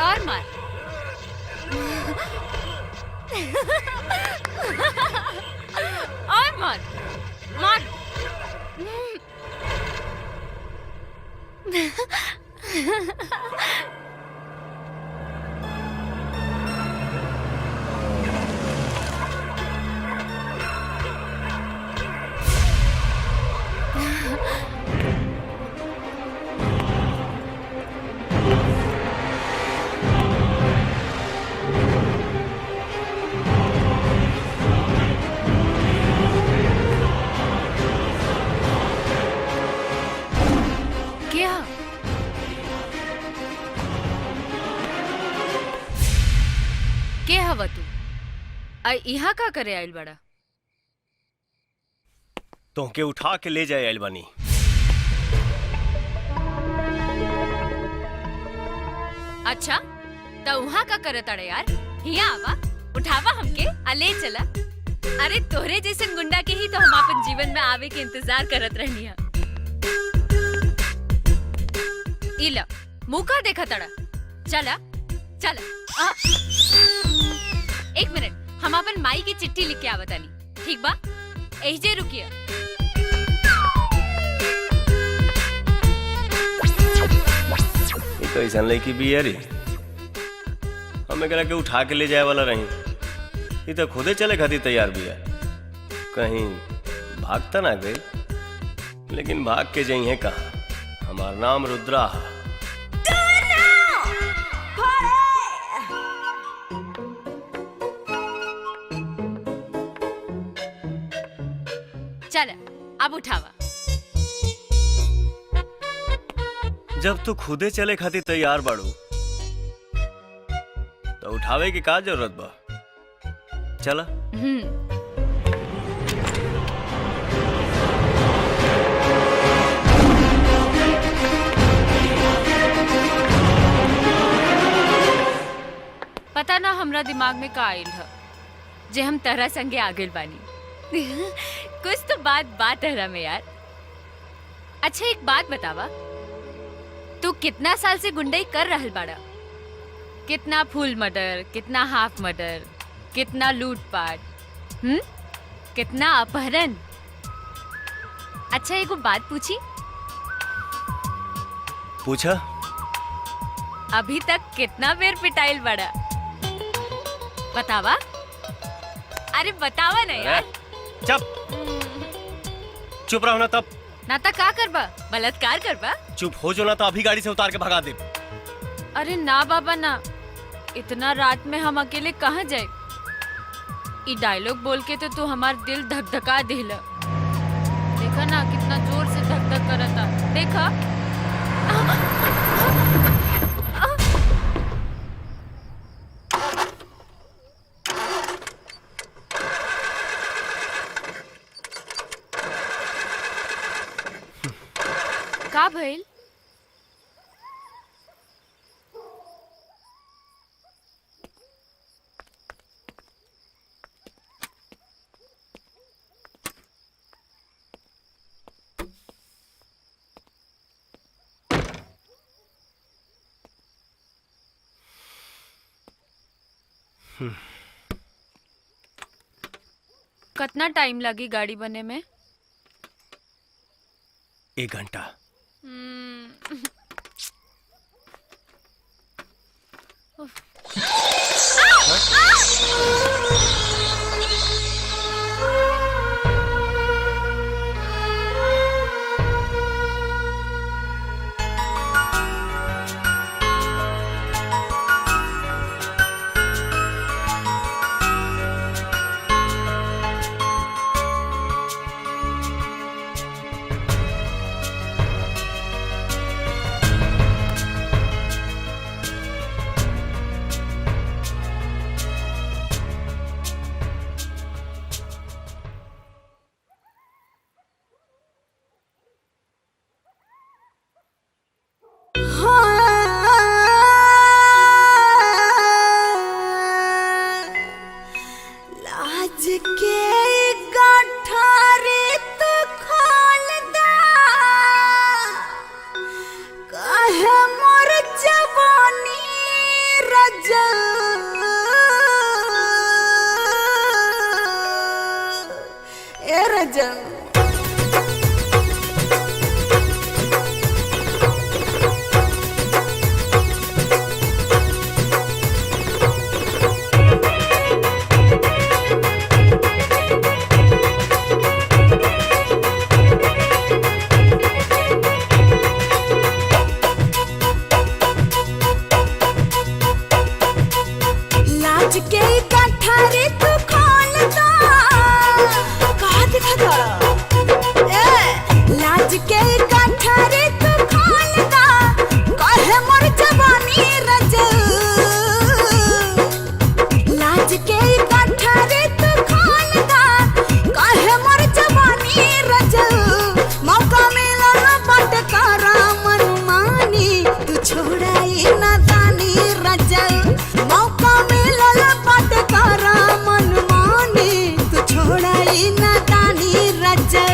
और मार। और मार मार। के हवा तू यहाँ का करे आइल बड़ा? तोहके उठा के ले जाए आइल बानी। अच्छा तो वहाँ का करे तड़े यार? हिया आवा, उठावा हमके आ ले चला। अरे तोहरे जैसे गुंडा के ही तो हम अपन जीवन में आवे के इंतजार करत रहनी है। इला मुँह का देखा तड़ा। चला चला। एक मिनट, हम अपन माई की चिट्ठी लिख के आवतानी, ठीक बा? एजे रुकिए। तो ऐसा लड़की भी यारी हमें करा के उठा के ले जाए वाला रही। ये तो खुदे चले खातिर तैयार भी है। कहीं भागता ना गई, लेकिन भाग के जाई है कहाँ? हमारा नाम रुद्रा है। चल अब उठावा। जब तू खुदे चले खातिर तैयार बाड़ू तो उठावे की का जरूरत बा? चला। पता ना हमरा दिमाग में का आइल है जे हम तरह संगे आगे बानी। कुछ तो बात है में यार। अच्छा एक बात बतावा, तू कितना साल से गुंडई कर रहल बाड़ा? कितना फुल मर्डर, कितना हाफ मर्डर, कितना लूटपाट, कितना अपहरण? अच्छा एगो बात पूछी? पूछा। अभी तक कितना बेर पिटाइल बाड़ा? बतावा। अरे बतावा ना यार। चुप रहो ना तब। ना ता का करबा? बलात्कार करबा? चुप हो जो ना तो अभी गाड़ी से उतार के भगा दे। अरे ना बाबा ना, इतना रात में हम अकेले कहाँ जाए? ये डायलॉग बोल के तो तू हमार दिल धक धका देला। देखा ना कितना जोर से धक धक करता। देखा? का भइल? कितना टाइम लगी गाड़ी बने में? 1 घंटा। लाज के कठरी तू खोलदा कहे मोर जवानी रजऊ लाज के कठरी तू खोलदा कहे मोर जवानी रजऊ मौका मिलल बट करा मनमानी तू छोड़ाई ना दानी रजऊ मौका मिलल बट करा मनमानी तू छोड़ाई ना दानी रजऊ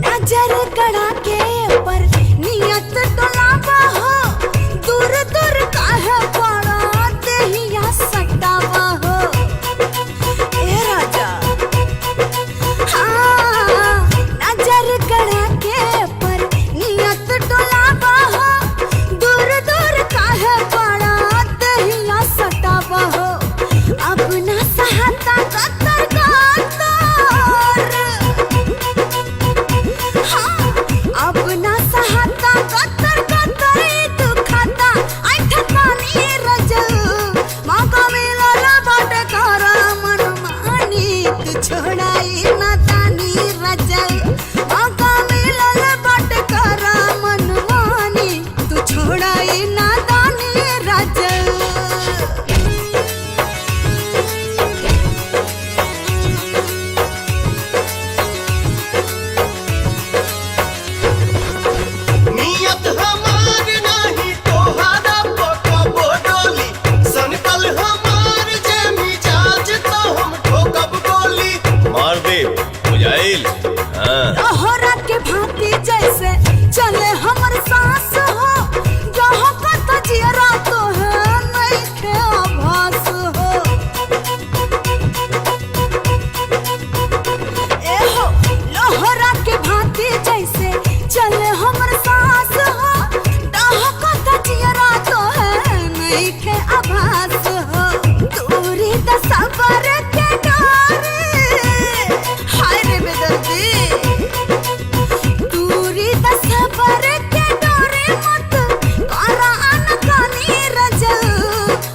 नजर गड़ा के पर नियत डोलावा हो दूर दूर काहे पड़ा देहिया सटावा हो ए राजा हाँ नजर गड़ा के पर नियत डोलावा हो दूर दूर काहे पड़ा देहिया सटावा हो अपना सहाता कतर कतर अपना सहाता कतर कतर दुखाता ऐठा पानी रजऊ मौका मिलल बट करा मनमानी तू छोड़ाई ना दानी रजऊ मौका मिलल बट करा मनमानी तू छोड़ाई ना दानी रजऊ नियत हमार नाही तोहारा पका बोडोली संकल हमार जे मिजाज तो हम ठोकब गोली मार दे बुझाइल। हाँ तोहरा के भांति जैसे चले हमर सांस हो जहाँ का तजियरा तो है नहीं के आभास हो ए हो लोहरा के भांति जैसे चले हमर सांस हो जहाँ का तजियरा तो है नहीं के आभास हो दूरी दसबर के डारे हाय रे बेदर्दी दूरी दसबर के डोरे मत करा अनकानी रजऊ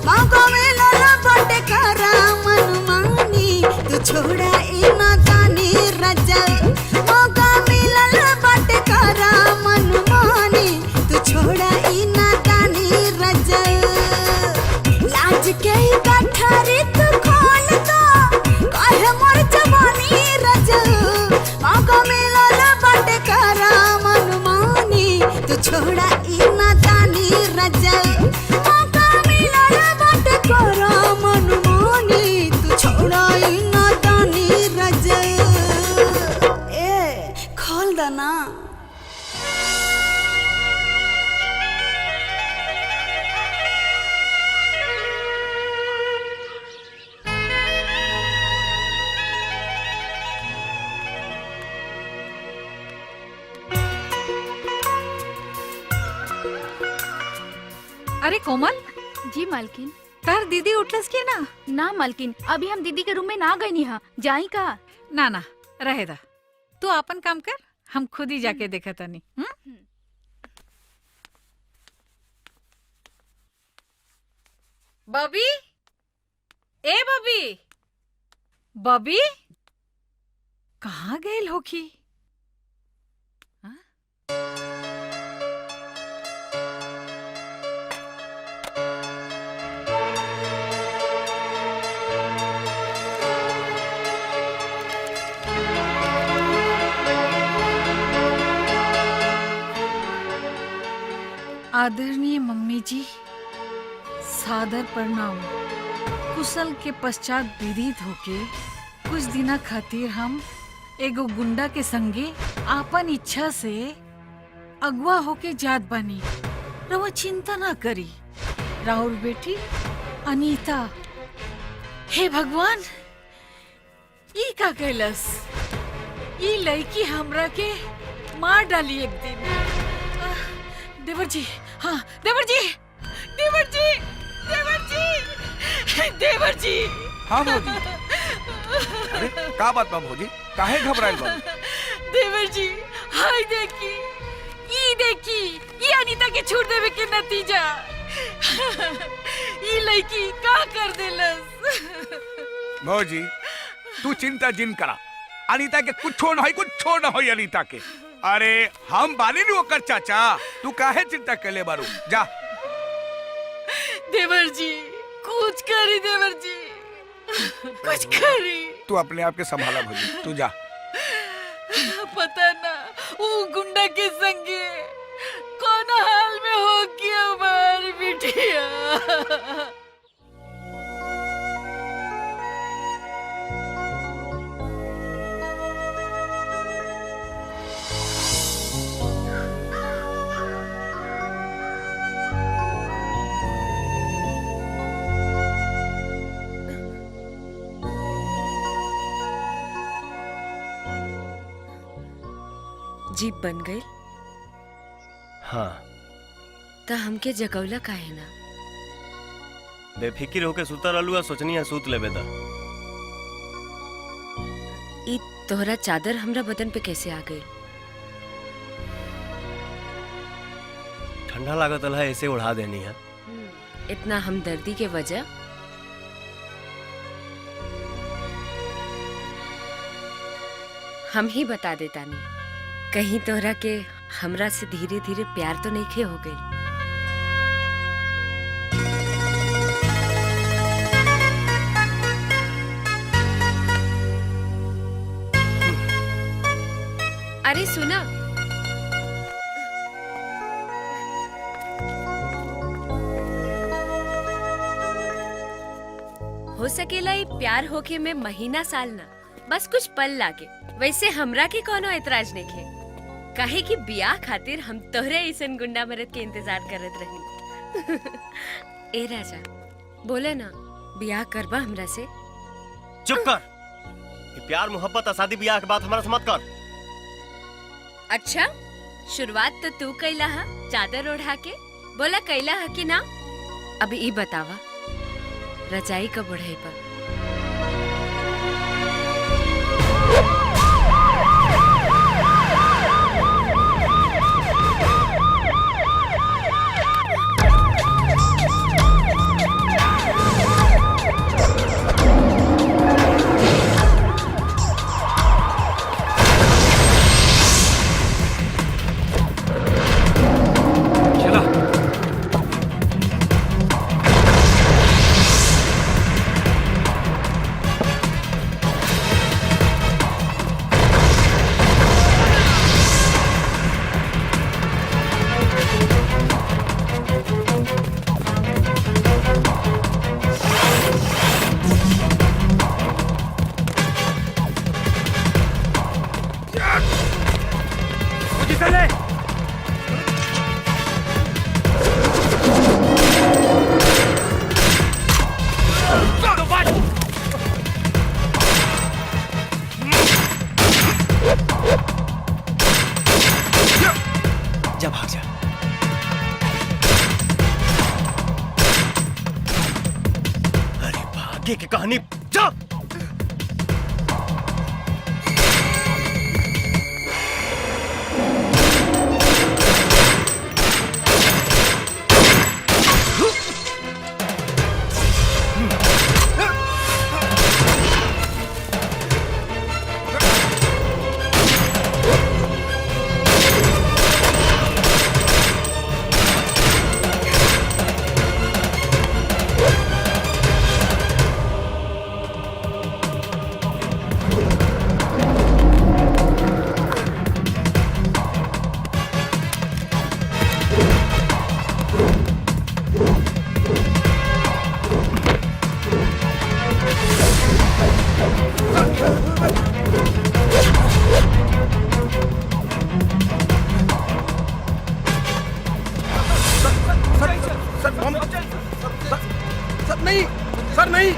मौका मिलल बट करा मनमानी तू छोड़ाई ना दानी रजऊ मौका मिलल बट करा मनमानी तू छोड़ाई ना दानी रजऊ लाज के कठरी तू खोलदा कहे मोर जवानी रजऊ मौका मिलल बट करा मनमानी तू छोड़ाई ना दानी रजऊ मौका मिलल बट करा मनमानी तू छोड़ाई ना दानी रजऊ ए खोल दा ना अरे कोमल, जी मालकिन। तार दीदी उठलस के ना? ना मालकिन, अभी हम दीदी के रूम में ना गई नहीं हा। जाई का? ना ना रहे दा, तू अपन काम कर, हम खुद ही जाके देखा तनी। बॉबी, ए बॉबी, बॉबी कहाँ गए होखी? आदरणीय मम्मी जी, सादर प्रणाम। कुशल के पश्चात विदित होके कुछ दिना खातिर हम एगो गुंडा के संगे आपन इच्छा से अगवा होके जात बानी। रवा चिंता ना करी, राहुल बेटी अनीता। हे भगवान, ई का कैलस? ई लड़की हमरा के मार डाली एक दिन। देवर जी, हाँ देवर जी, देवर जी, देवर जी। हाँ भौजी। अरे का बात बा भौजी, काहे घबराइल बा? देवर जी, हाय देखी, ये अनीता के छोड़ देवे के नतीजा। ये लड़की का कर देलस। भौजी तू चिंता जिन करा, अनीता के कुछो न होई अनीता के। अरे हम बानी नु ओकर चाचा, तू काहे चिंता कैले बारू? जा देवर जी, कुछ करी देवर जी, कुछ करी। तू अपने आप के संभाला भौजी, तू जा। पता ना वो गुंडा के संगे कौन हाल में हो गया हमारी बिटिया। जीप बन गई। हाँ त हमके जगौला काहे ना? बेफिक्र होके सुता रहलू, सोचनी है सूत लेबे दा। ई तोहरा चादर हमरा बदन पे कैसे आ गई? ठंडा लागत है, ऐसे उड़ा देनी है। इतना हमदर्दी के वजह? हम ही बता देता नहीं, कहीं तोहरा के हमरा से धीरे धीरे प्यार तो नहीं हो गई? अरे सुना, हो सकेला ये प्यार होके में महीना साल ना, बस कुछ पल लागे। वैसे हमरा के कोनो एतराज नहीं है, काहे कि बियाह खातिर हम तोहरे ऐसन गुंडा मर्द के इंतजार करत रही। ए राजा, बोले ना बियाह करबा हमरा से? चुप कर। ये प्यार मोहब्बत शादी ब्याह के बात हमारा से मत कर। अच्छा, शुरुआत तो तू कैला हा चादर ओढ़ा के। बोला कैला हा कि ना? अब ई बतावा, रजाई कब ओढ़े पर? जा भाग जा। अरे भाग्य की कहानी, जा। सर नहीं,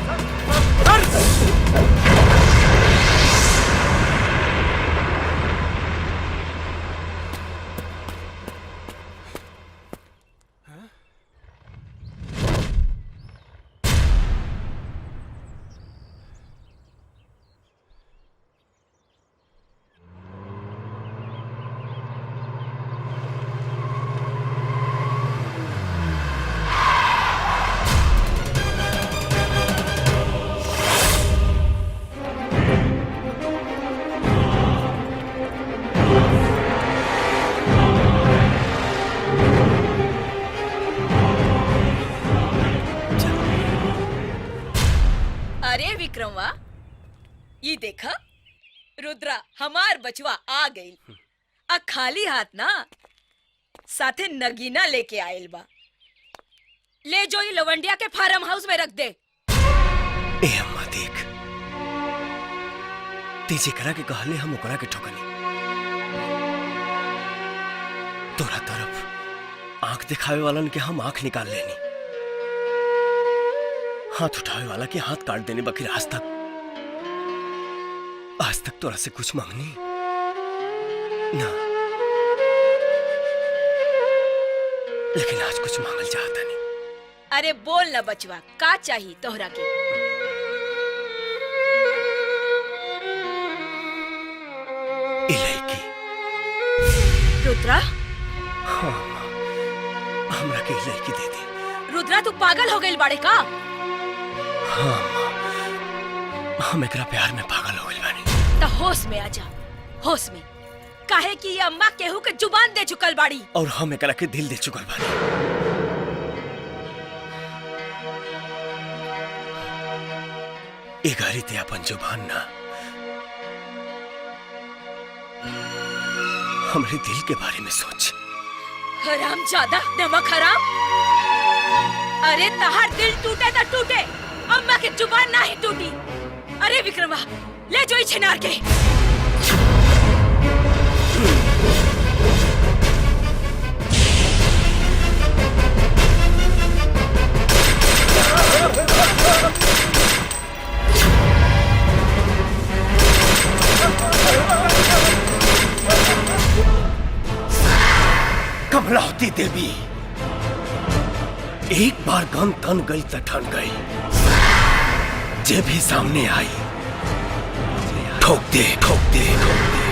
विक्रमवा, ये देखा रुद्रा हमार बचवा आ गई। आ खाली हाथ ना, साथे नगीना लेके आयल बा। ले जो ये लवंडिया के फार्म हाउस में रख दे। ए अम्मा देख, तेजे करा के कहले हम ओकरा के ठोकनी। तोरा तरफ आंख दिखावे वालन के हम आंख निकाल लेनी, हाथ उठावे वाला के हाथ काट देने। बाकी आज तक तोरा से कुछ मांगनी ना, लेकिन आज कुछ मांगल चाहता नहीं। अरे बोल ना बचवा, का चाहिए तोहरा के? इलायकी। रुद्रा, हाँ माँ, हमरा के इलायकी दे दे। रुद्रा तू पागल हो गई बाड़े का? हाँ माँ, हम एकरा प्यार में पागल हो गइल बानी। तो होश में आ जा, होश में। काहे कि ये अम्मा केहू के जुबान दे चुकल बाड़ी। और हम एकरा के दिल दे चुकल बानी। ए घड़ी ते अपन जुबान ना, हमरे दिल के बारे में सोच। हराम ज्यादा, नमक हराम। अरे तहार दिल टूटे तो टूटे, अम्मा की जुबान ना ही टूटी। अरे विक्रमा, ले जो छिनार के। कमलावती देवी, एक बार गन तन गई त ठन गई। जे भी सामने आई ठोक दे, ठोक दे, ठोक दे।